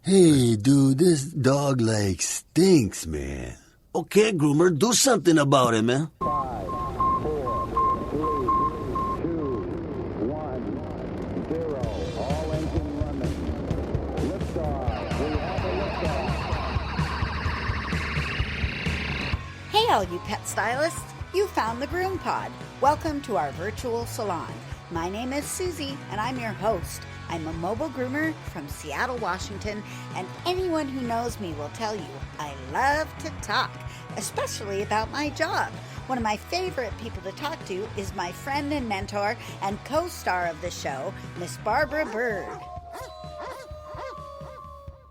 Hey, dude, this dog like stinks, man. Okay, groomer, do something about it, man. 5, 4, 3, 2, 1, 0. All engine running. Liftoff. We have a liftoff. Hey, all you pet stylists. You found the GroomPod. Welcome to our virtual salon. My name is Susie, and I'm your host. I'm a mobile groomer from Seattle, Washington, and anyone who knows me will tell you I love to talk, especially about my job. One of my favorite people to talk to is my friend and mentor and co-star of the show, Miss Barbara Bird.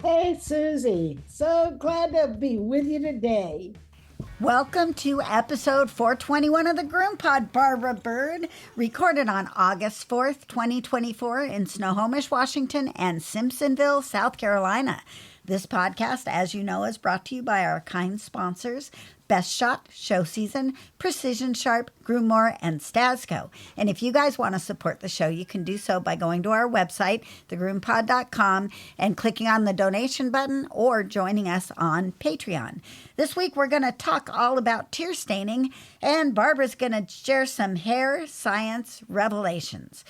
Hey, Susie. So glad to be with you today. Welcome to episode 421 of the GroomPod, Barbara Bird, recorded on August 4th, 2024 in Snohomish, Washington and Simpsonville, South Carolina. This podcast, as you know, is brought to you by our kind sponsors, Best Shot, Show Season, Precision Sharp, Groomore, and Stasco. And if you guys want to support the show, you can do so by going to our website, thegroompod.com, and clicking on the donation button or joining us on Patreon. This week, we're going to talk all about tear staining, and Barbara's going to share some hair science revelations.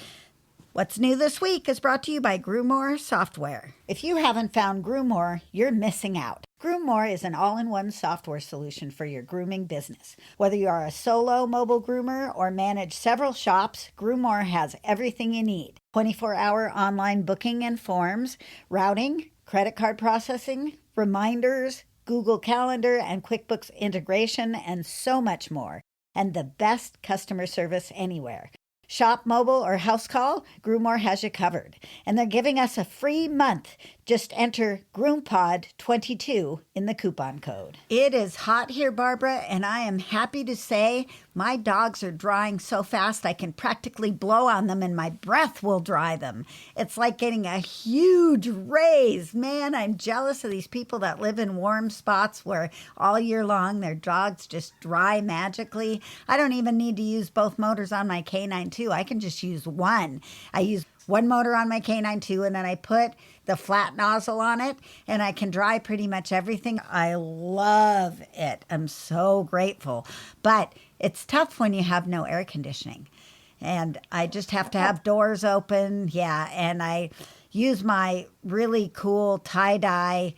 What's new this week is brought to you by Groomore Software. If you haven't found Groomore, you're missing out. Groomore is an all-in-one software solution for your grooming business. Whether you are a solo mobile groomer or manage several shops, Groomore has everything you need. 24-hour online booking and forms, routing, credit card processing, reminders, Google Calendar and QuickBooks integration, and so much more. And the best customer service anywhere. Shop mobile or house call, Groomore has you covered. And they're giving us a free month. Just enter GroomPod22 in the coupon code. It is hot here, Barbara, and I am happy to say my dogs are drying so fast I can practically blow on them and my breath will dry them. It's like getting a huge raise. Man, I'm jealous of these people that live in warm spots where all year long their dogs just dry magically. I don't even need to use both motors on my canine too. I can just use one. I use one motor on my canine too, and then I put the flat nozzle on it, and I can dry pretty much everything. I love it. I'm so grateful. But it's tough when you have no air conditioning. And I just have to have doors open. Yeah, and I use my really cool tie-dye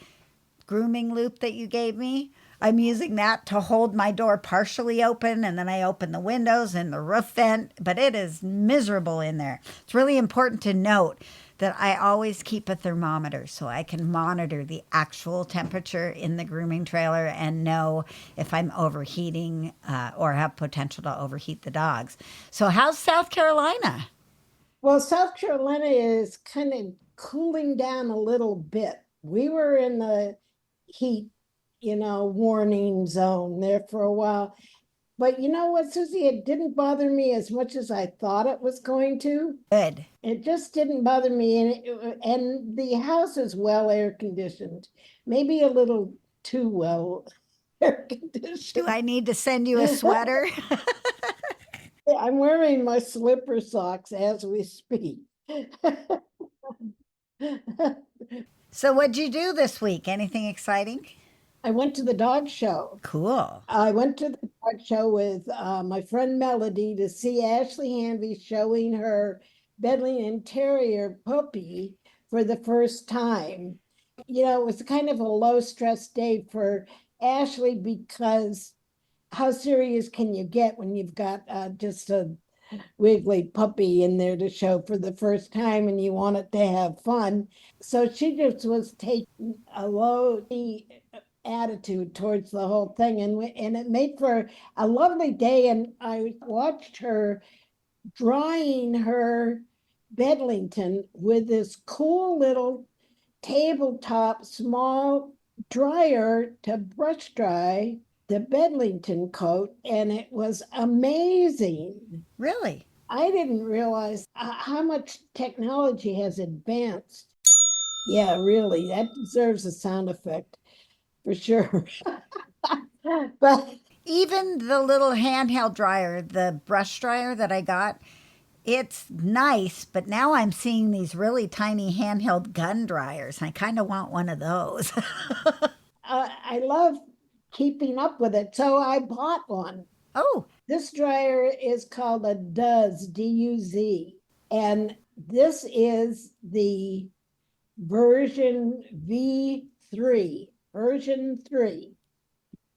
grooming loop that you gave me. I'm using that to hold my door partially open, and then I open the windows and the roof vent, but it is miserable in there. It's really important to note that I always keep a thermometer so I can monitor the actual temperature in the grooming trailer and know if I'm overheating or have potential to overheat the dogs. So how's South Carolina? Well, South Carolina is kind of cooling down a little bit. We were in the heat, warning zone there for a while. But you know what, Susie? It didn't bother me as much as I thought it was going to. Good. It just didn't bother me. And the house is well air conditioned, maybe a little too well air conditioned. Do I need to send you a sweater? I'm wearing my slipper socks as we speak. So what'd you do this week? Anything exciting? I went to the dog show. Cool. I went to the dog show with my friend Melody to see Ashley Hanvey showing her Bedlington Terrier puppy for the first time. It was kind of a low stress day for Ashley because how serious can you get when you've got just a wiggly puppy in there to show for the first time and you want it to have fun? So she just was taking a low attitude towards the whole thing, and it made for a lovely day. And I watched her drying her Bedlington with this cool little tabletop small dryer to brush dry the Bedlington coat, and it was amazing. Really? I didn't realize how much technology has advanced. Yeah, really, that deserves a sound effect. For sure. But even the little handheld dryer, the brush dryer that I got, It's nice, but now I'm seeing these really tiny handheld gun dryers. I kind of want one of those. I love keeping up with it, so I bought one. Oh, This dryer is called a Duz, D-U-Z, and this is the version V3, version 3.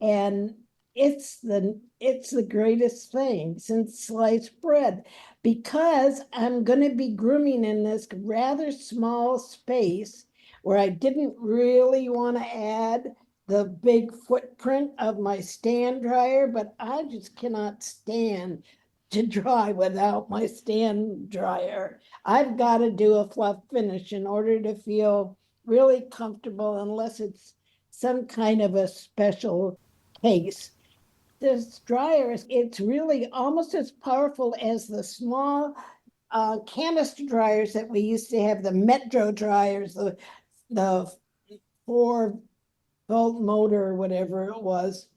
And it's the greatest thing since sliced bread, because I'm going to be grooming in this rather small space where I didn't really want to add the big footprint of my stand dryer, but I just cannot stand to dry without my stand dryer. I've got to do a fluff finish in order to feel really comfortable, unless it's some kind of a special case. This dryer it's really almost as powerful as the small canister dryers that we used to have, the Metro dryers, the 4-volt motor or whatever it was.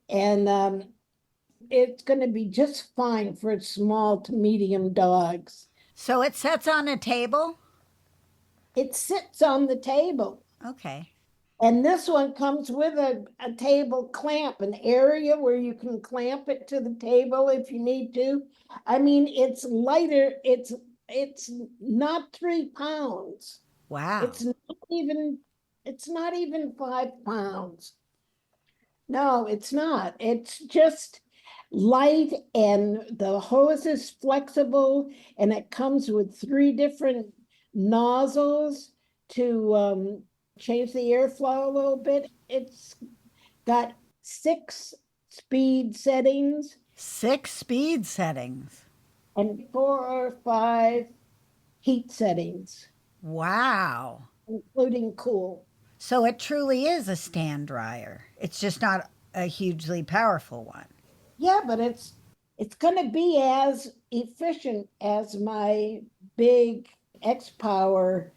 And it's going to be just fine for small to medium dogs. so it sets on a table? It sits on the table. Okay. And this one comes with a table clamp, an area where you can clamp it to the table if you need to. I mean, it's lighter. It's not 3 pounds. Wow. It's not even 5 pounds. No, it's not. It's just light, and the hose is flexible, and it comes with 3 different nozzles to change the airflow a little bit. It's got 6 speed settings 6 speed settings. and 4 or 5 heat settings, Wow. including cool. So it truly is a stand dryer. It's just not a hugely powerful one. Yeah, but it's going to be as efficient as my big X Power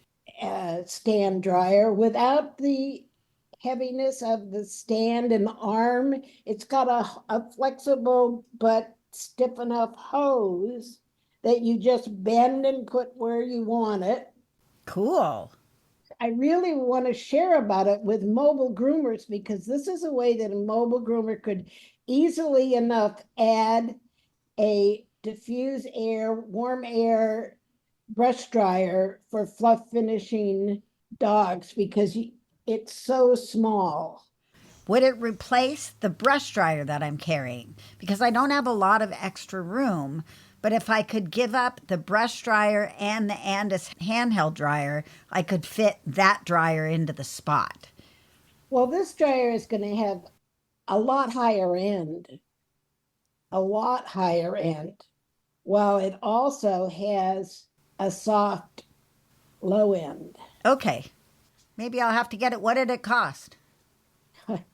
stand dryer without the heaviness of the stand and the arm. It's got a flexible but stiff enough hose that you just bend and put where you want it. Cool. I really want to share about it with mobile groomers, because this is a way that a mobile groomer could easily enough add a diffuse air, warm air brush dryer for fluff finishing dogs, because it's so small. Would it replace the brush dryer that I'm carrying? Because I don't have a lot of extra room, but if I could give up the brush dryer and the Andis handheld dryer, I could fit that dryer into the spot. Well, this dryer is going to have a lot higher end, a lot higher end, while it also has a soft low end. Okay. Maybe I'll have to get it. What did it cost?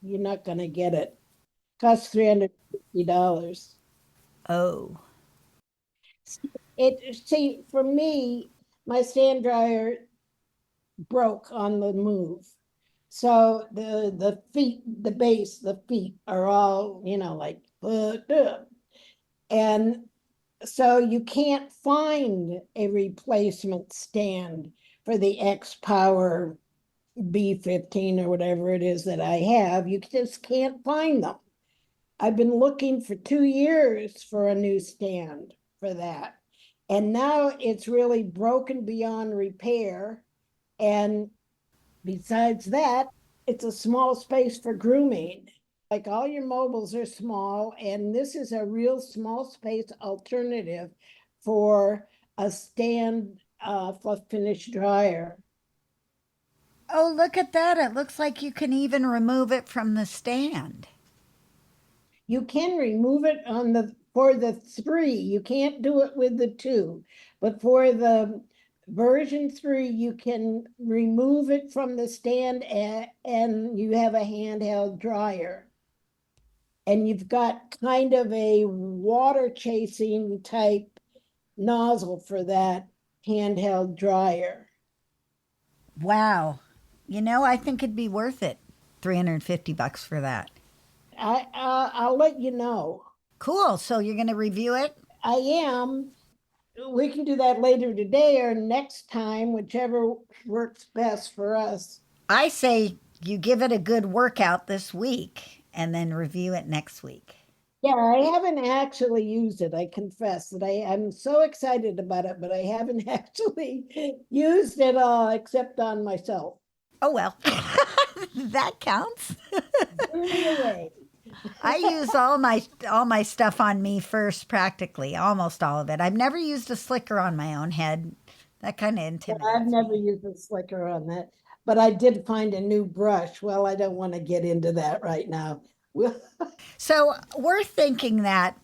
You're not going to get it. Costs $350. Oh, See, for me, my stand dryer broke on the move. So the feet, the base, the feet are all, like, and so you can't find a replacement stand for the X Power B15 or whatever it is that I have. You just can't find them. I've been looking for 2 years for a new stand for that. And now it's really broken beyond repair. And besides that, it's a small space for grooming. Like, all your mobiles are small, and this is a real small space alternative for a stand fluff finish dryer. oh, look at that. It looks like you can even remove it from the stand. You can remove it for the 3. You can't do it with the 2, but for the version 3, you can remove it from the stand, and you have a handheld dryer. And you've got kind of a water chasing type nozzle for that handheld dryer. Wow. I think it'd be worth it. $350 for that. I'll let you know. Cool. So you're going to review it? I am. We can do that later today or next time, whichever works best for us. I say you give it a good workout this week and then review it next week. Yeah, I haven't actually used it. I confess that I'm so excited about it, but I haven't actually used it except on myself. Oh, well, that counts. Blew me away. I use all my stuff on me first, practically, almost all of it. I've never used a slicker on my own head. That kind of Yeah, I've intimidates never me. used a slicker on that, but I did find a new brush. Well, I don't want to get into that right now. Well, So we're thinking that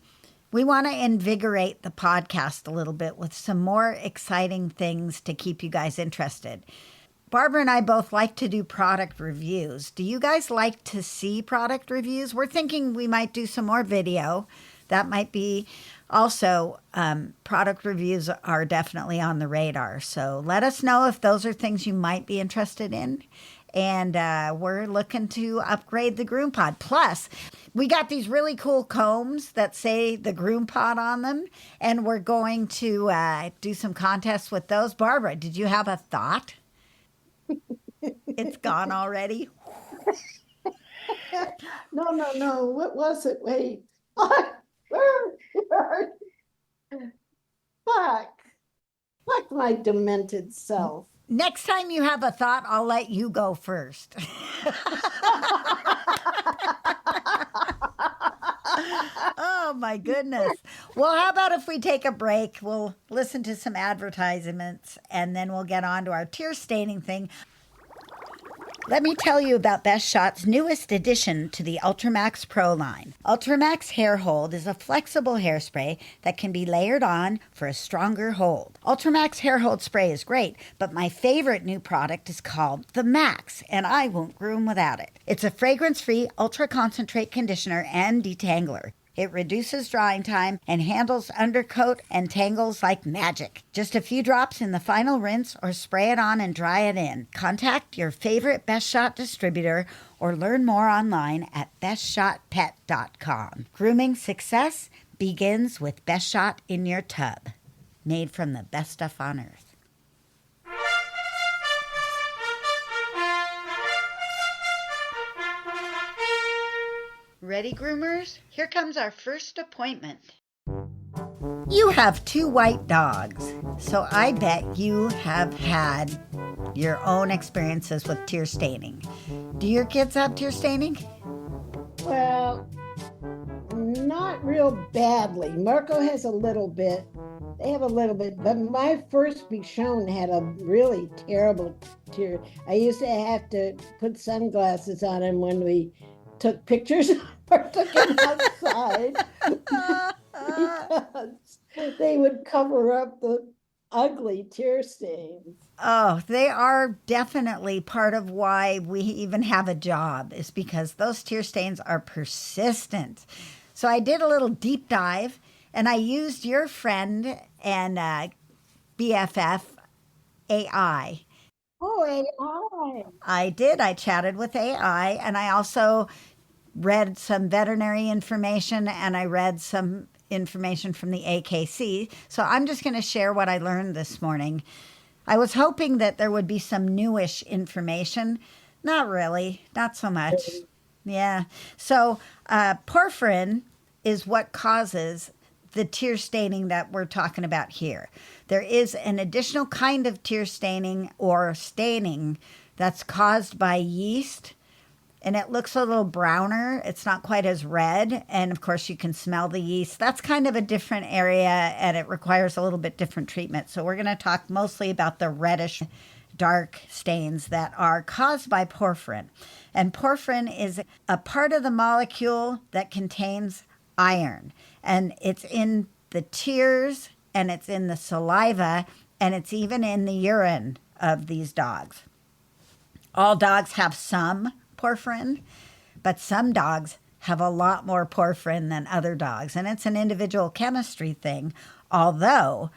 we want to invigorate the podcast a little bit with some more exciting things to keep you guys interested. Barbara and I both like to do product reviews. Do you guys like to see product reviews? We're thinking we might do some more video. That might be also, product reviews are definitely on the radar. So let us know if those are things you might be interested in. And we're looking to upgrade the GroomPod. Plus, we got these really cool combs that say the GroomPod on them. And we're going to do some contests with those. Barbara, did you have a thought? It's gone already. no, no, no. What was it? Wait. Where? Fuck. Fuck my demented self. Next time you have a thought, I'll let you go first. Oh my goodness. Well, how about if we take a break? We'll listen to some advertisements and then we'll get on to our tear staining thing. Let me tell you about Best Shot's newest addition to the Ultramax Pro line. Ultramax Hair Hold is a flexible hairspray that can be layered on for a stronger hold. Ultramax Hair Hold Spray is great, but my favorite new product is called the Max, and I won't groom without it. It's a fragrance-free ultra-concentrate conditioner and detangler. It reduces drying time and handles undercoat and tangles like magic. Just a few drops in the final rinse or spray it on and dry it in. Contact your favorite Best Shot distributor or learn more online at bestshotpet.com. Grooming success begins with Best Shot in your tub. Made from the best stuff on earth. Ready, groomers? Here comes our first appointment. You have two white dogs, so I bet you have had your own experiences with tear staining. Do your kids have tear staining? Well, not real badly. Marco has a little bit. They have a little bit, but my first Bichon had a really terrible tear. I used to have to put sunglasses on him when we took pictures or took him outside because they would cover up the ugly tear stains. Oh, they are definitely part of why we even have a job, is because those tear stains are persistent. So I did a little deep dive and I used your friend and BFF AI. Oh, AI. I did. I chatted with AI and I also read some veterinary information and I read some information from the AKC. So I'm just going to share what I learned this morning. I was hoping that there would be some newish information. Not really, not so much. Yeah. So porphyrin is what causes the tear staining that we're talking about here. There is an additional kind of tear staining or staining that's caused by yeast, and it looks a little browner. It's not quite as red, and of course you can smell the yeast. That's kind of a different area, and it requires a little bit different treatment. So we're going to talk mostly about the reddish dark stains that are caused by porphyrin. And porphyrin is a part of the molecule that contains iron, and it's in the tears, and it's in the saliva, and it's even in the urine of these dogs. All dogs have some porphyrin, but some dogs have a lot more porphyrin than other dogs, and it's an individual chemistry thing, although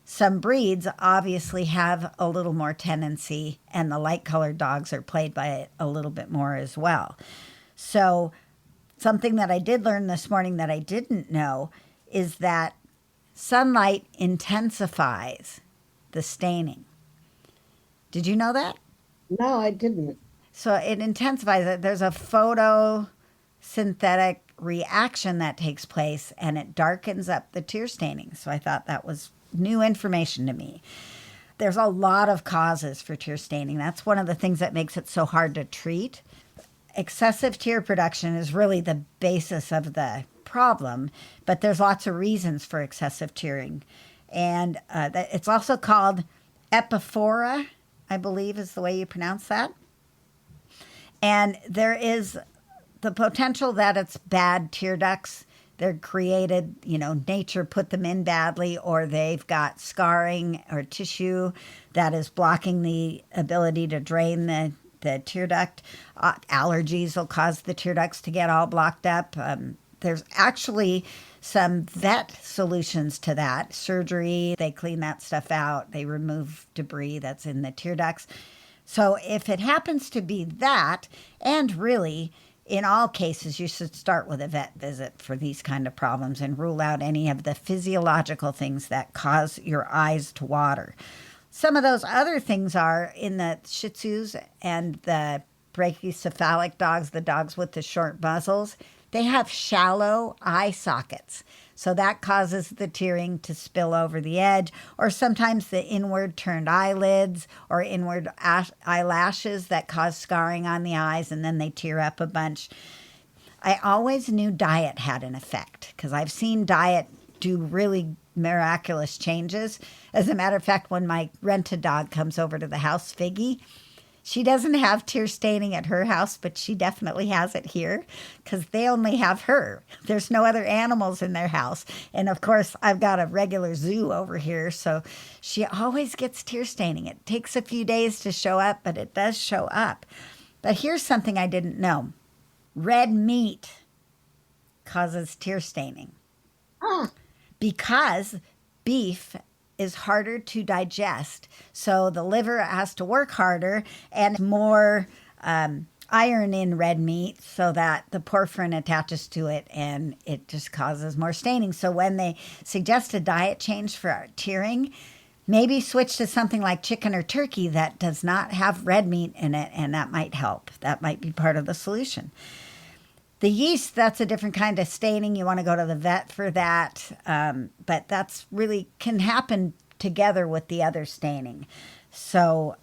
some breeds obviously have a little more tendency, and the light-colored dogs are plagued by it a little bit more as well. So something that I did learn this morning that I didn't know is that sunlight intensifies the staining. Did you know that? No, I didn't. So it intensifies it. There's a photosynthetic reaction that takes place and it darkens up the tear staining. So I thought that was new information to me. There's a lot of causes for tear staining. That's one of the things that makes it so hard to treat. Excessive tear production is really the basis of the problem, but there's lots of reasons for excessive tearing. And it's also called epiphora, I believe is the way you pronounce that. And there is the potential that it's bad tear ducts. They're created, nature put them in badly, or they've got scarring or tissue that is blocking the ability to drain the tear duct. Allergies will cause the tear ducts to get all blocked up. There's actually some vet solutions to that. Surgery, they clean that stuff out. They remove debris that's in the tear ducts. So if it happens to be that, and really, in all cases, you should start with a vet visit for these kind of problems and rule out any of the physiological things that cause your eyes to water. Some of those other things are in the Shih Tzus and the brachycephalic dogs, the dogs with the short muzzles. They have shallow eye sockets. So that causes the tearing to spill over the edge, or sometimes the inward turned eyelids or inward eyelashes that cause scarring on the eyes, and then they tear up a bunch. I always knew diet had an effect because I've seen diet do really miraculous changes. As a matter of fact, when my rented dog comes over to the house, Figgy, she doesn't have tear staining at her house, but she definitely has it here because they only have her. There's no other animals in their house. And of course, I've got a regular zoo over here, so she always gets tear staining. It takes a few days to show up, but it does show up. But here's something I didn't know. Red meat causes tear staining because beef is harder to digest. So the liver has to work harder and more iron in red meat so that the porphyrin attaches to it and it just causes more staining. So when they suggest a diet change for tearing, maybe switch to something like chicken or turkey that does not have red meat in it, and that might help. That might be part of the solution. The yeast, that's a different kind of staining. You want to go to the vet for that. But that's really can happen together with the other staining. So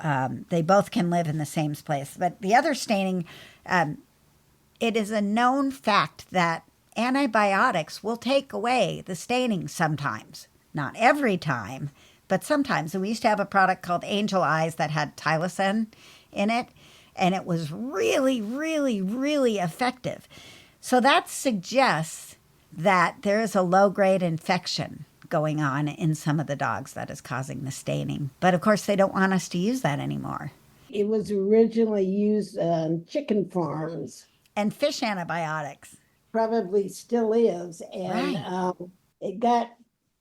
they both can live in the same place. But the other staining, it is a known fact that antibiotics will take away the staining sometimes. Not every time, but sometimes. And we used to have a product called Angel Eyes that had Tylosin in it. And it was really, really, really effective. So that suggests that there is a low-grade infection going on in some of the dogs that is causing the staining. But of course, they don't want us to use that anymore. It was originally used on chicken farms. And fish antibiotics. Probably still is. And it got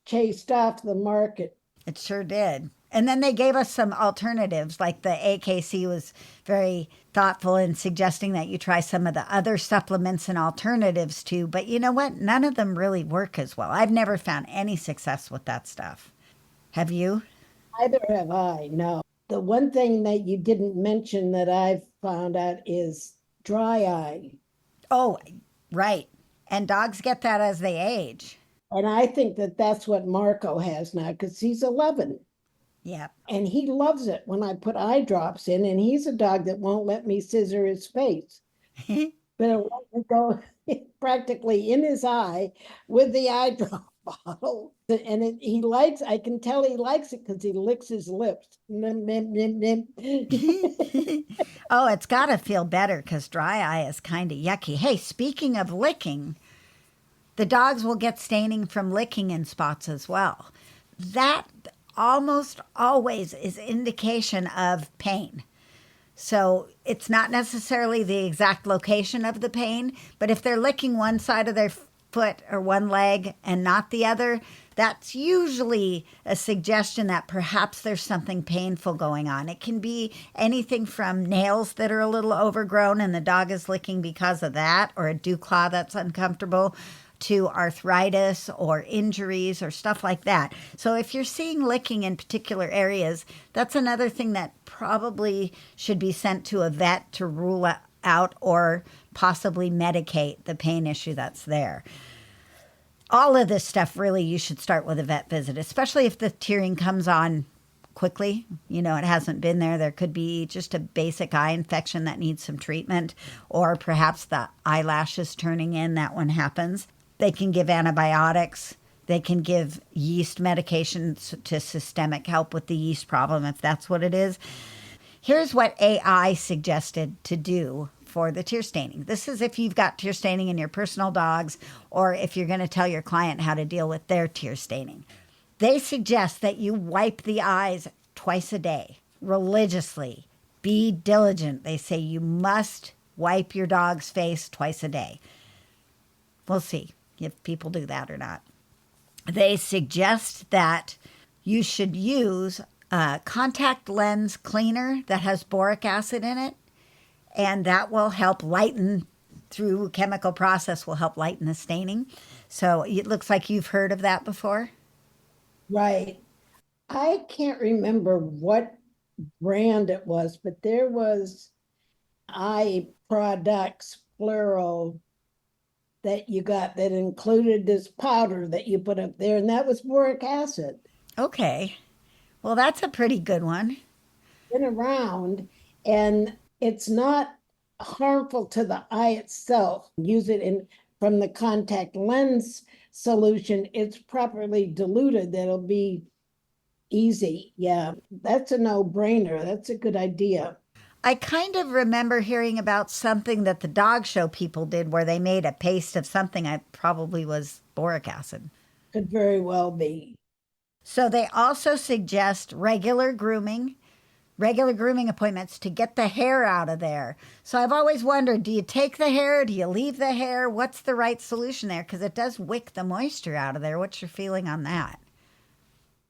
chased off the market. It sure did. And then they gave us some alternatives, like the AKC was very thoughtful in suggesting that you try some of the other supplements and alternatives too. But you know what? None of them really work as well. I've never found any success with that stuff. Have you? Neither have I, no. The one thing that you didn't mention that I've found out is dry eye. Oh, right. And dogs get that as they age. And I think that that's what Marco has now because he's 11. Yeah. And he loves it when I put eye drops in, and he's a dog that won't let me scissor his face. But it won't go practically in his eye with the eye drop bottle. And I can tell he likes it because he licks his lips. Oh, it's got to feel better because dry eye is kind of yucky. Hey, speaking of licking, the dogs will get staining from licking in spots as well. That almost always is indication of pain. So it's not necessarily the exact location of the pain, but if they're licking one side of their foot or one leg and not the other, that's usually a suggestion that perhaps there's something painful going on. It can be anything from nails that are a little overgrown and the dog is licking because of that, or a dew claw that's uncomfortable, to arthritis or injuries or stuff like that. So if you're seeing licking in particular areas, that's another thing that probably should be sent to a vet to rule out or possibly medicate the pain issue that's there. All of this stuff, really, you should start with a vet visit, especially if the tearing comes on quickly. You know, it hasn't been there. There could be just a basic eye infection that needs some treatment, or perhaps the eyelashes turning in. That one happens. They can give antibiotics. They can give yeast medications to systemic help with the yeast problem if that's what it is. Here's what AI suggested to do for the tear staining. This is if you've got tear staining in your personal dogs, or if you're going to tell your client how to deal with their tear staining. They suggest that you wipe the eyes twice a day, religiously. Be diligent. They say you must wipe your dog's face twice a day. We'll see if people do that or not. They suggest that you should use a contact lens cleaner that has boric acid in it, and that will help lighten, through chemical process, will help lighten the staining. So it looks like you've heard of that before. Right. I can't remember what brand it was, but there was eye products, plural, that you got that included this powder that you put up there, and that was boric acid. Okay. Well, that's a pretty good one. Been around, and it's not harmful to the eye itself. Use it in from the contact lens solution. It's properly diluted. That'll be easy. Yeah, that's a no-brainer. That's a good idea. I kind of remember hearing about something that the dog show people did where they made a paste of something. I probably was boric acid. Could very well be. So they also suggest regular grooming appointments to get the hair out of there. So I've always wondered, do you take the hair? Do you leave the hair? What's the right solution there? Because it does wick the moisture out of there. What's your feeling on that?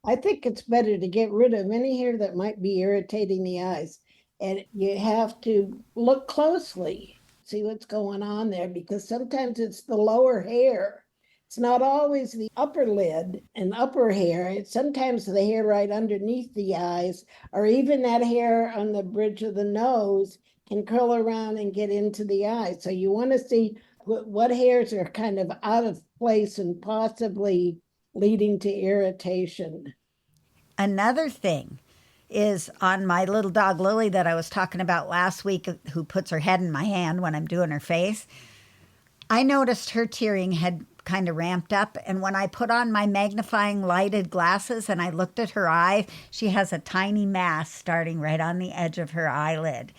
I think it's better to get rid of any hair that might be irritating the eyes. And you have to look closely, see what's going on there, because sometimes it's the lower hair. It's not always the upper lid and upper hair. It's sometimes the hair right underneath the eyes, or even that hair on the bridge of the nose can curl around and get into the eye. So you want to see what hairs are kind of out of place and possibly leading to irritation. Another thing is on my little dog Lily that I was talking about last week, who puts her head in my hand when I'm doing her face. I noticed her tearing had kind of ramped up, and when I put on my magnifying lighted glasses and I looked at her eye, she has a tiny mass starting right on the edge of her eyelid.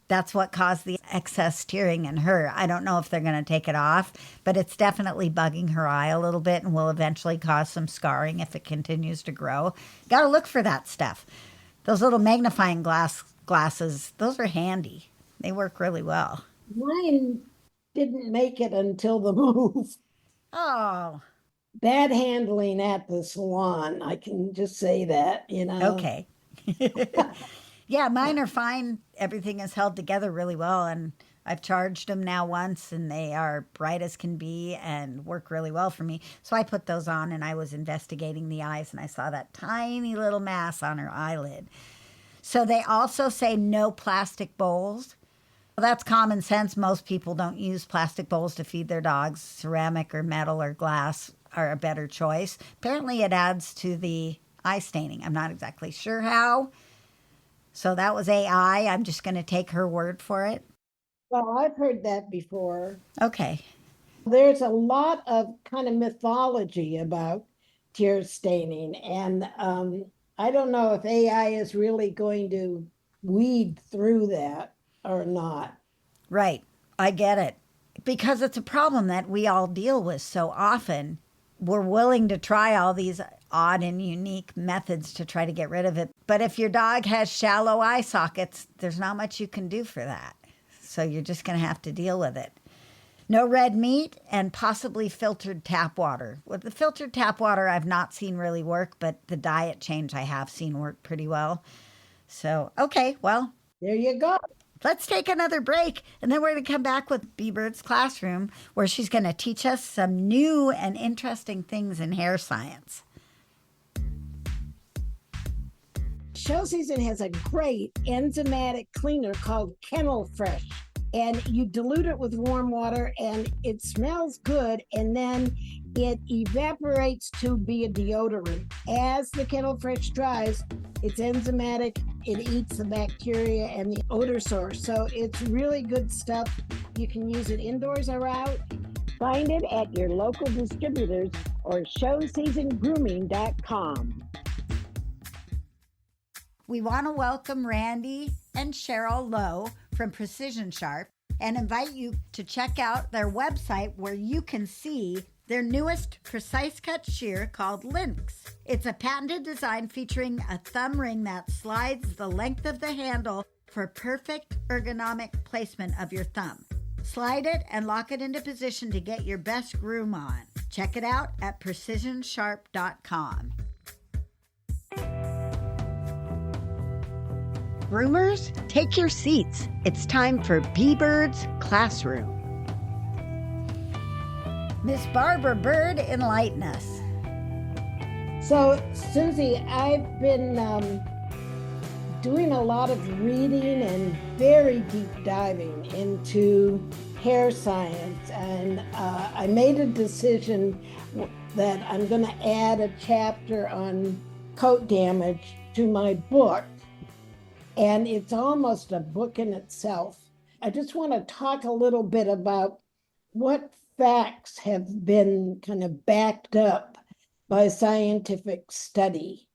That's what caused the excess tearing in her. I don't know if they're going to take it off, but it's definitely bugging her eye a little bit and will eventually cause some scarring if it continues to grow. Got to look for that stuff. Those little magnifying glasses, those are handy. They work really well. Mine didn't make it until the move. Oh, Bad handling at the salon. I can just say that, okay. Yeah, mine are fine. Everything is held together really well, and I've charged them now once, and they are bright as can be and work really well for me. So I put those on, and I was investigating the eyes, and I saw that tiny little mass on her eyelid. So they also say no plastic bowls. Well, that's common sense. Most people don't use plastic bowls to feed their dogs. Ceramic or metal or glass are a better choice. Apparently it adds to the eye staining. I'm not exactly sure how. So that was AI. I'm just going to take her word for it. Well, I've heard that before. Okay. There's a lot of kind of mythology about tear staining, and I don't know if AI is really going to weed through that or not. Right. I get it. Because it's a problem that we all deal with so often. We're willing to try all these odd and unique methods to try to get rid of it. But if your dog has shallow eye sockets, there's not much you can do for that. So you're just going to have to deal with it. No red meat and possibly filtered tap water. With the filtered tap water, I've not seen really work, but the diet change I have seen work pretty well. So, okay, well. There you go. Let's take another break, and then we're going to come back with B-Bird's classroom, where she's going to teach us some new and interesting things in hair science. Show Season has a great enzymatic cleaner called Kennel Fresh. And you dilute it with warm water and it smells good, and then it evaporates to be a deodorant. As the Kennel Fresh dries, it's enzymatic, it eats the bacteria and the odor source. So it's really good stuff. You can use it indoors or out. Find it at your local distributors or showseasongrooming.com. We want to welcome Randy and Cheryl Lowe from Precision Sharp and invite you to check out their website where you can see their newest precise cut shear called Lynx. It's a patented design featuring a thumb ring that slides the length of the handle for perfect ergonomic placement of your thumb. Slide it and lock it into position to get your best groom on. Check it out at precisionsharp.com. Groomers, take your seats. It's time for B-Bird's classroom. Miss Barbara Bird, enlighten us. So, Susie, I've been doing a lot of reading and very deep diving into hair science, and I made a decision that I'm going to add a chapter on coat damage to my book. And it's almost a book in itself. I just want to talk a little bit about what facts have been kind of backed up by scientific study.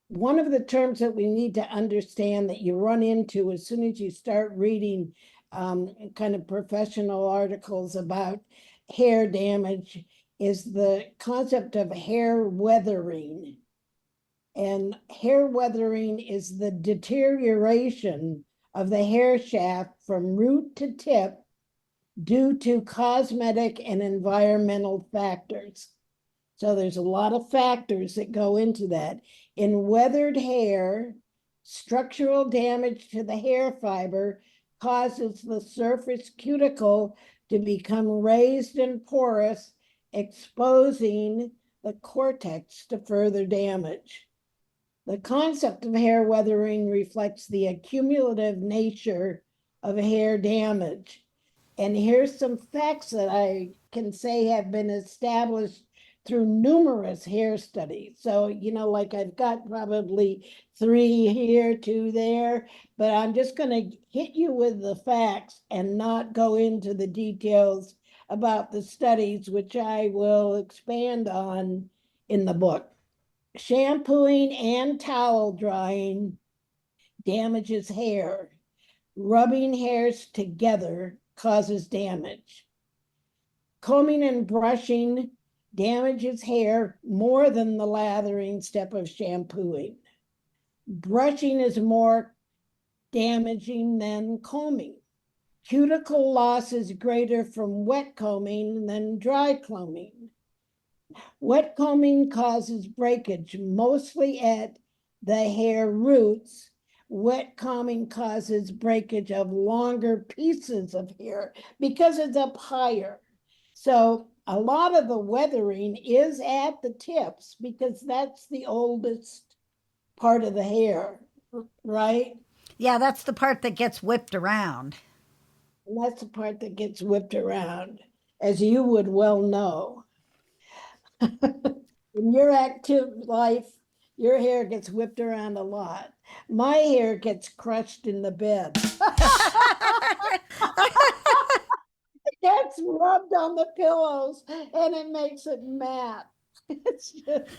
One of the terms that we need to understand that you run into as soon as you start reading kind of professional articles about hair damage is the concept of hair weathering. And hair weathering is the deterioration of the hair shaft from root to tip due to cosmetic and environmental factors. So there's a lot of factors that go into that. In weathered hair, structural damage to the hair fiber causes the surface cuticle to become raised and porous, exposing the cortex to further damage. The concept of hair weathering reflects the accumulative nature of hair damage. And here's some facts that I can say have been established through numerous hair studies. So, like I've got probably 3 here, 2 there, but I'm just going to hit you with the facts and not go into the details about the studies, which I will expand on in the book. Shampooing and towel drying damages hair. Rubbing hairs together causes damage. Combing and brushing damages hair more than the lathering step of shampooing. Brushing is more damaging than combing. Cuticle loss is greater from wet combing than dry combing. Wet combing causes breakage, mostly at the hair roots. Wet combing causes breakage of longer pieces of hair because it's up higher. So a lot of the weathering is at the tips because that's the oldest part of the hair, right? Yeah, that's the part that gets whipped around. And that's the part that gets whipped around, as you would well know. In your active life, your hair gets whipped around a lot. My hair gets crushed in the bed. It gets rubbed on the pillows and it makes it matte. It's just,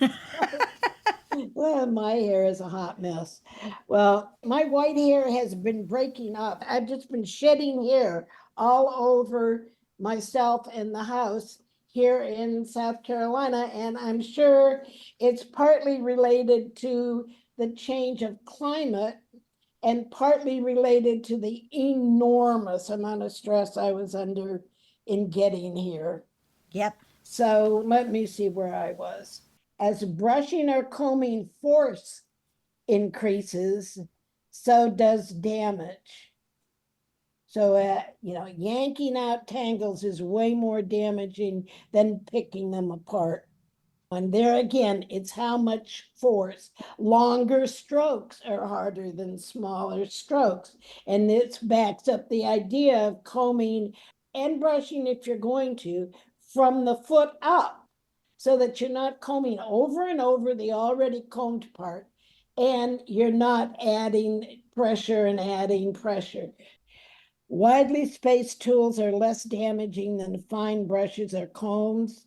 well, my hair is a hot mess. Well, my white hair has been breaking up. I've just been shedding hair all over myself and the house here in South Carolina, and I'm sure it's partly related to the change of climate and partly related to the enormous amount of stress I was under in getting here. Yep. So let me see where I was. As brushing or combing force increases, so does damage. So, yanking out tangles is way more damaging than picking them apart. And there again, it's how much force. Longer strokes are harder than smaller strokes. And this backs up the idea of combing and brushing, if you're going to, from the foot up, so that you're not combing over and over the already combed part, and you're not adding pressure and adding pressure. Widely spaced tools are less damaging than fine brushes or combs.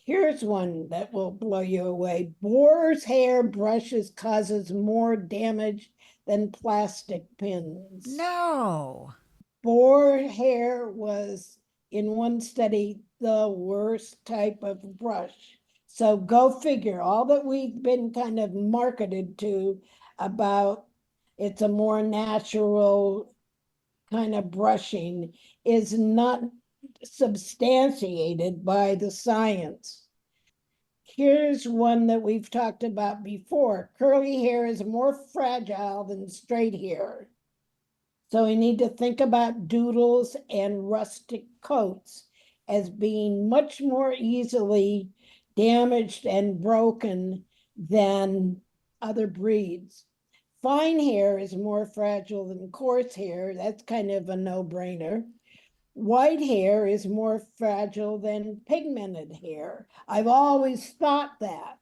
Here's one that will blow you away. Boar's hair brushes causes more damage than plastic pins. No. Boar hair was, in one study, the worst type of brush. So go figure. All that we've been kind of marketed to about it's a more natural kind of brushing is not substantiated by the science. Here's one that we've talked about before. Curly hair is more fragile than straight hair. So we need to think about doodles and rustic coats as being much more easily damaged and broken than other breeds. Fine hair is more fragile than coarse hair. That's kind of a no-brainer. White hair is more fragile than pigmented hair. I've always thought that.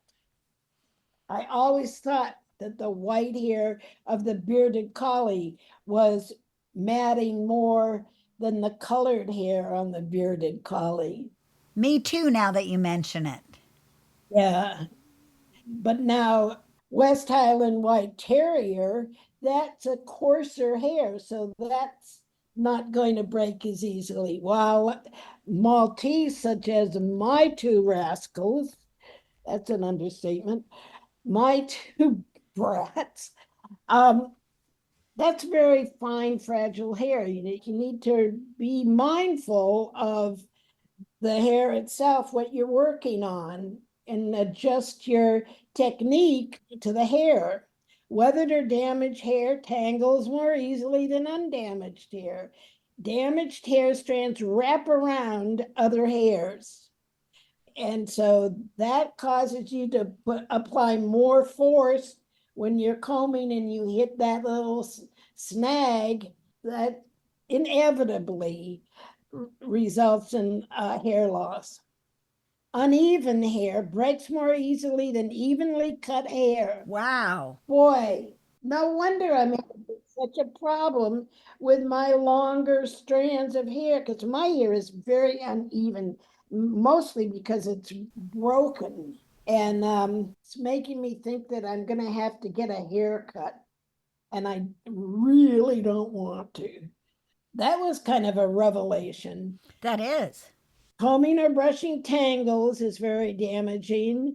I always thought that the white hair of the bearded collie was matting more than the colored hair on the bearded collie. Me too, now that you mention it. Yeah, but now West Highland White Terrier, that's a coarser hair, so that's not going to break as easily. While Maltese, such as my two rascals, that's an understatement, my two brats, that's very fine, fragile hair. You need to be mindful of the hair itself, what you're working on, and adjust your technique to the hair. Weathered or damaged hair tangles more easily than undamaged hair. Damaged hair strands wrap around other hairs. And so that causes you to apply more force when you're combing and you hit that little snag that inevitably results in hair loss. Uneven hair breaks more easily than evenly cut hair. Wow. Boy, no wonder I'm having such a problem with my longer strands of hair, because my hair is very uneven, mostly because it's broken. And it's making me think that I'm going to have to get a haircut. And I really don't want to. That was kind of a revelation. That is. Combing or brushing tangles is very damaging.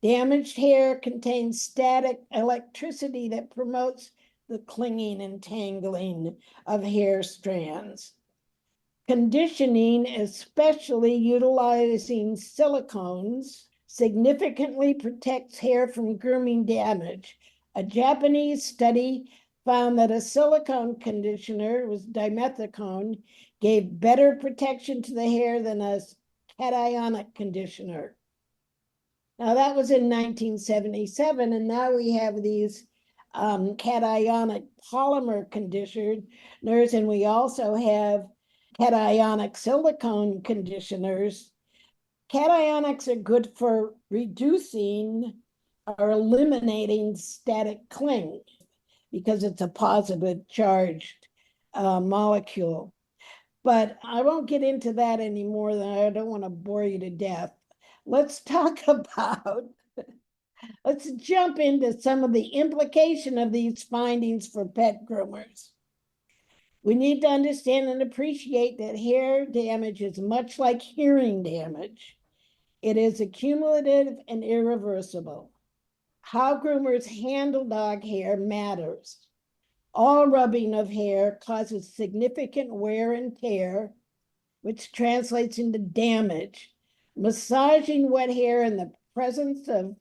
Damaged hair contains static electricity that promotes the clinging and tangling of hair strands. Conditioning, especially utilizing silicones, significantly protects hair from grooming damage. A Japanese study found that a silicone conditioner, was dimethicone, gave better protection to the hair than a cationic conditioner. Now that was in 1977, and now we have these cationic polymer conditioners, and we also have cationic silicone conditioners. Cationics are good for reducing or eliminating static cling because it's a positive charged molecule. But I won't get into that anymore. I don't want to bore you to death. Let's talk about, let's jump into some of the implication of these findings for pet groomers. We need to understand and appreciate that hair damage is much like hearing damage. It is accumulative and irreversible. How groomers handle dog hair matters. All rubbing of hair causes significant wear and tear, which translates into damage. Massaging wet hair in the presence of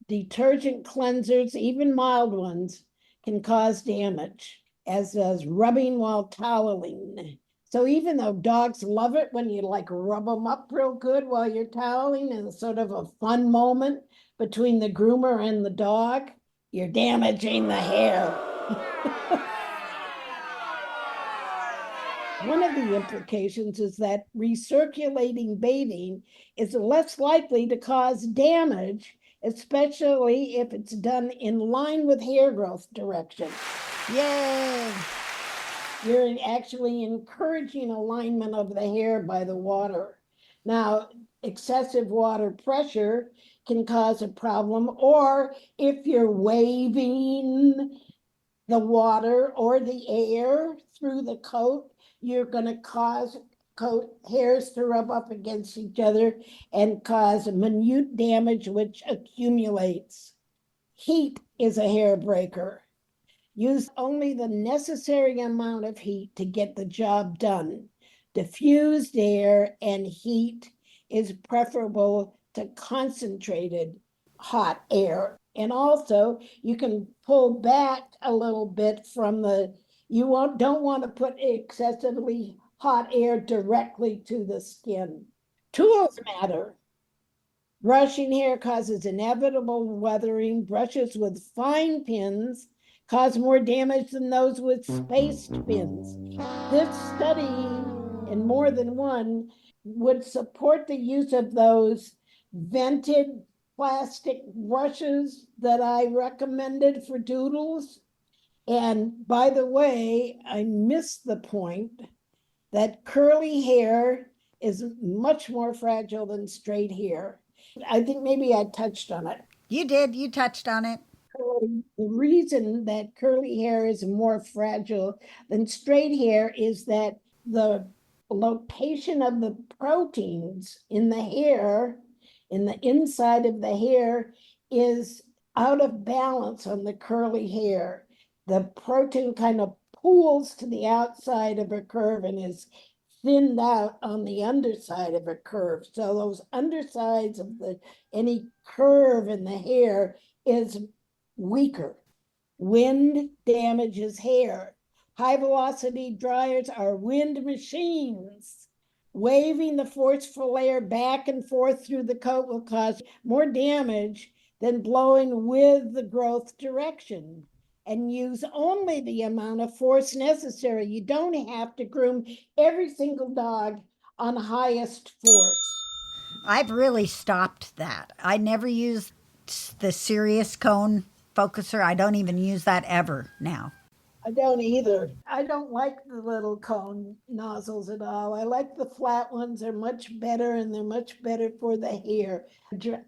detergent cleansers, even mild ones, can cause damage. as does rubbing while toweling. So even though dogs love it when you like rub them up real good while you're toweling and sort of a fun moment between the groomer and the dog, you're damaging the hair. One of the implications is that recirculating bathing is less likely to cause damage, especially if it's done in line with hair growth direction. Yay! You're actually encouraging alignment of the hair by the water. Now, excessive water pressure can cause a problem, or if you're waving the water or the air through the coat, you're going to cause coat hairs to rub up against each other and cause minute damage, which accumulates. Heat is a hair breaker. Use only the necessary amount of heat to get the job done. Diffused air and heat is preferable to concentrated hot air. And also, you can pull back a little bit from don't want to put excessively hot air directly to the skin. Tools matter. Brushing hair causes inevitable weathering. Brushes with fine pins cause more damage than those with spaced pins. This study, and more than one, would support the use of those vented plastic brushes that I recommended for doodles. And by the way, I missed the point that curly hair is much more fragile than straight hair. I think maybe I touched on it. You did. You touched on it. The reason that curly hair is more fragile than straight hair is that the location of the proteins in the hair, in the inside of the hair, is out of balance on the curly hair. The protein kind of pulls to the outside of a curve and is thinned out on the underside of a curve. So those undersides of any curve in the hair is weaker. Wind damages hair. High velocity dryers are wind machines. Waving the forceful air back and forth through the coat will cause more damage than blowing with the growth direction. And use only the amount of force necessary. You don't have to groom every single dog on highest force. I've really stopped that. I never use the serious cone focuser. I don't even use that ever now. I don't either. I don't like the little cone nozzles at all. I like the flat ones. They're much better and they're much better for the hair.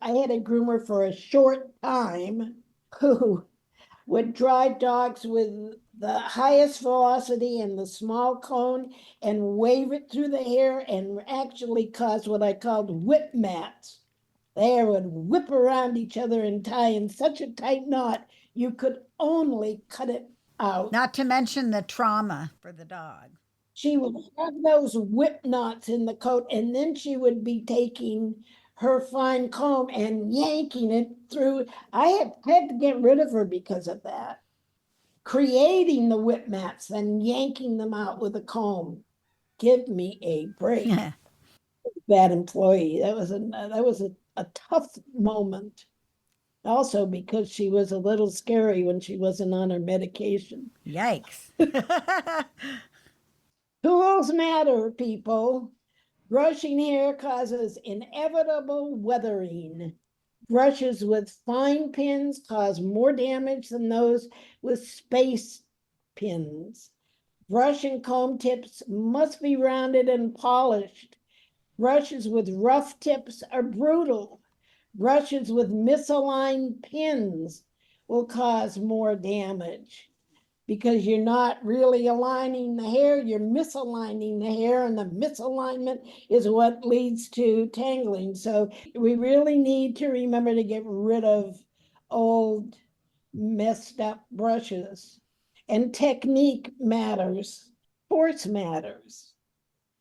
I had a groomer for a short time who would dry dogs with the highest velocity and the small cone and wave it through the hair and actually cause what I called whip mats. The hair would whip around each other and tie in such a tight knot, you could only cut it out. Not to mention the trauma for the dog. She would have those whip knots in the coat, and then she would be taking her fine comb and yanking it through. I had to get rid of her because of that. Creating the whip mats and yanking them out with a comb. Give me a break. Bad employee. That was a tough moment. Also because she was a little scary when she wasn't on her medication. Yikes. Tools matter, people. Brushing hair causes inevitable weathering. Brushes with fine pins cause more damage than those with space pins. Brush and comb tips must be rounded and polished. Brushes with rough tips are brutal. Brushes with misaligned pins will cause more damage because you're not really aligning the hair, you're misaligning the hair, and the misalignment is what leads to tangling. So we really need to remember to get rid of old, messed up brushes. And technique matters, force matters,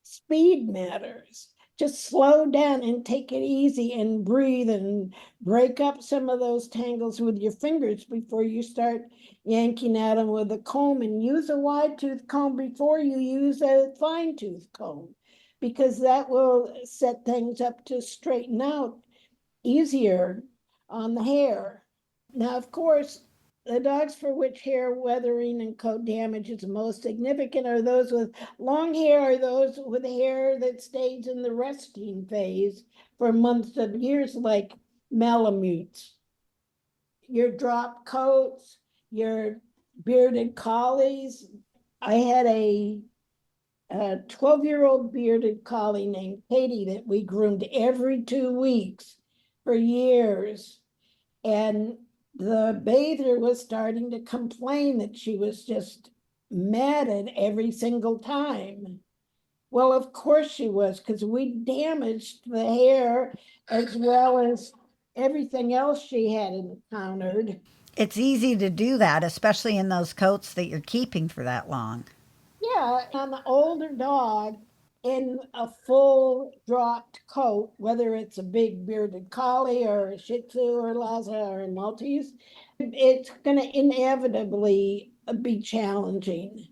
speed matters. just slow down and take it easy and breathe and break up some of those tangles with your fingers before you start yanking at them with a comb, and use a wide tooth comb before you use a fine tooth comb, because that will set things up to straighten out easier on the hair. Now, of course, the dogs for which hair weathering and coat damage is most significant are those with long hair, or those with hair that stays in the resting phase for months of years, like Malamutes. Your drop coats, your bearded collies. I had a 12-year-old bearded collie named Katie that we groomed every 2 weeks for years. And the bather was starting to complain that she was just matted every single time. Well, of course she was, because we damaged the hair as well as everything else she had encountered. It's easy to do that, especially in those coats that you're keeping for that long. Yeah, on the older dog in a full dropped coat, whether it's a big bearded collie or a Shih Tzu or Lhasa or a Maltese, it's going to inevitably be challenging.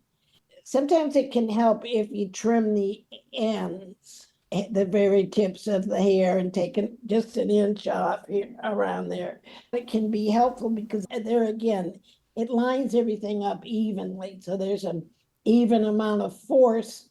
Sometimes it can help if you trim the ends, the very tips of the hair, and take just an inch off here around there. It can be helpful because there again, it lines everything up evenly. So there's an even amount of force,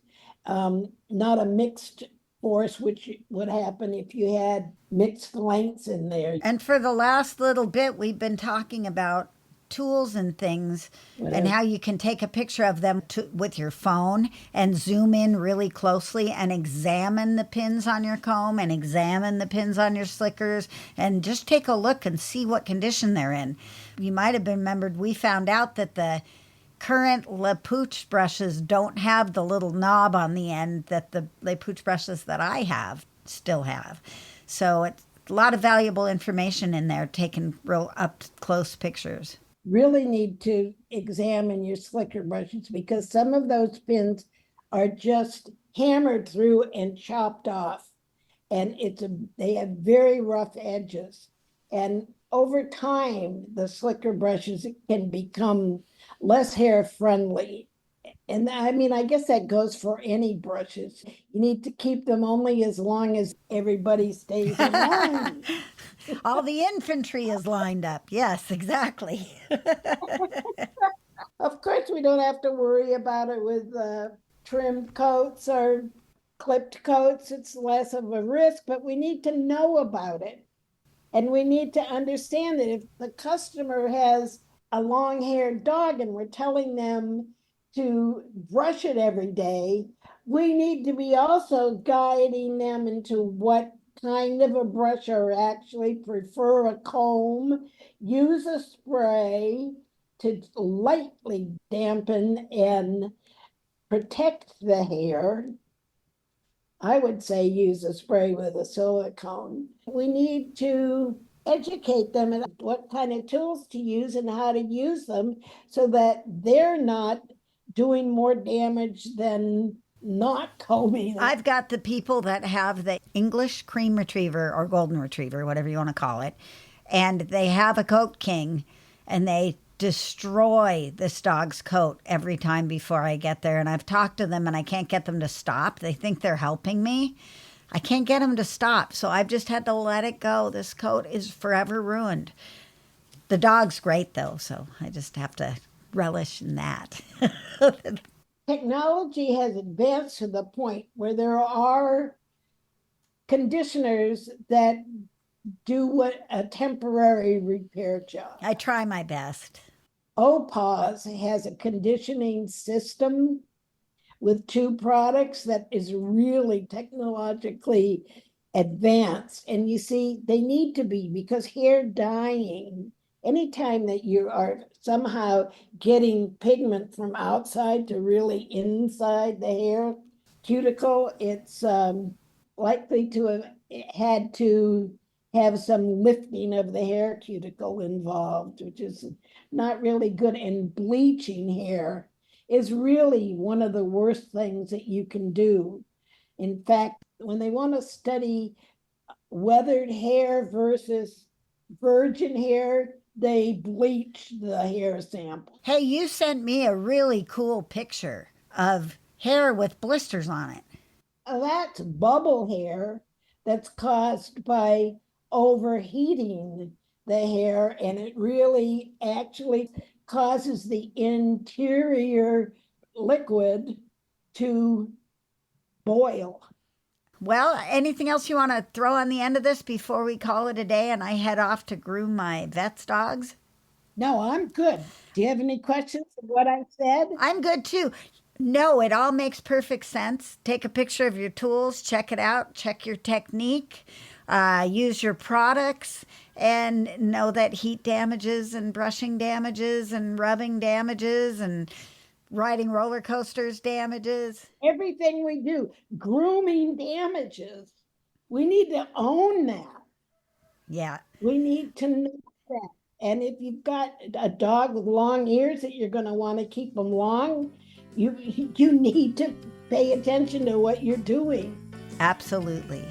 not a mixed force, which would happen if you had mixed lengths in there. And for the last little bit, we've been talking about tools and things and how you can take a picture of them with your phone and zoom in really closely and examine the pins on your comb and examine the pins on your slickers and just take a look and see what condition they're in. You might have remembered we found out that the current Le Pooch brushes don't have the little knob on the end that the Le Pooch brushes that I have still have. So it's a lot of valuable information in there, taking real up close pictures. Really need to examine your slicker brushes, because some of those pins are just hammered through and chopped off, and they have very rough edges, and over time the slicker brushes can become less hair friendly. And I mean, I guess that goes for any brushes. You need to keep them only as long as everybody stays in line. All the infantry is lined up. Yes, exactly. Of course, we don't have to worry about it with trimmed coats or clipped coats. It's less of a risk, but we need to know about it. And we need to understand that if the customer has a long haired dog and we're telling them to brush it every day, we need to be also guiding them into what kind of a brush, or actually prefer a comb, use a spray to lightly dampen and protect the hair. I would say use a spray with a silicone. We need to educate them about what kind of tools to use and how to use them, so that they're not doing more damage than not combing. I've got the people that have the English cream retriever or golden retriever, whatever you want to call it, and they have a coat king and they destroy this dog's coat every time before I get there. And I've talked to them and I can't get them to stop. They think they're helping me. I can't get them to stop. So I've just had to let it go. This coat is forever ruined. The dog's great though, so I just have to relish in that. Technology has advanced to the point where there are conditioners that do what a temporary repair job. I try my best. Opause has a conditioning system with 2 products that is really technologically advanced. And you see, they need to be, because hair dyeing, anytime that you are somehow getting pigment from outside to really inside the hair cuticle, it's likely to have had to have some lifting of the hair cuticle involved, which is not really good. And bleaching hair is really one of the worst things that you can do. In fact, when they want to study weathered hair versus virgin hair, they bleach the hair sample. Hey, you sent me a really cool picture of hair with blisters on it. That's bubble hair that's caused by overheating the hair, and it really actually causes the interior liquid to boil. Well, anything else you want to throw on the end of this before we call it a day and I head off to groom my vet's dogs? No, I'm good. Do you have any questions of what I said? I'm good too. No, it all makes perfect sense. Take a picture of your tools, check it out, check your technique, use your products, and know that heat damages and brushing damages and rubbing damages and riding roller coasters damages. Everything we do, grooming damages. We need to own that. Yeah. We need to know that. And if you've got a dog with long ears that you're going to want to keep them long, you need to pay attention to what you're doing. Absolutely.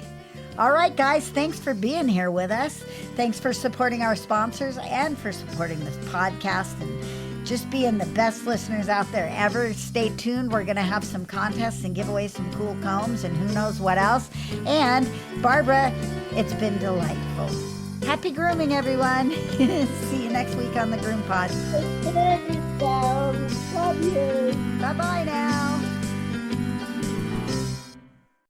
All right, guys, thanks for being here with us. Thanks for supporting our sponsors and for supporting this podcast and just being the best listeners out there ever. Stay tuned. We're going to have some contests and give away some cool combs and who knows what else. And Barbara, it's been delightful. Happy grooming, everyone. See you next week on the GroomPod. Take care of yourselves. Love you. Bye-bye now.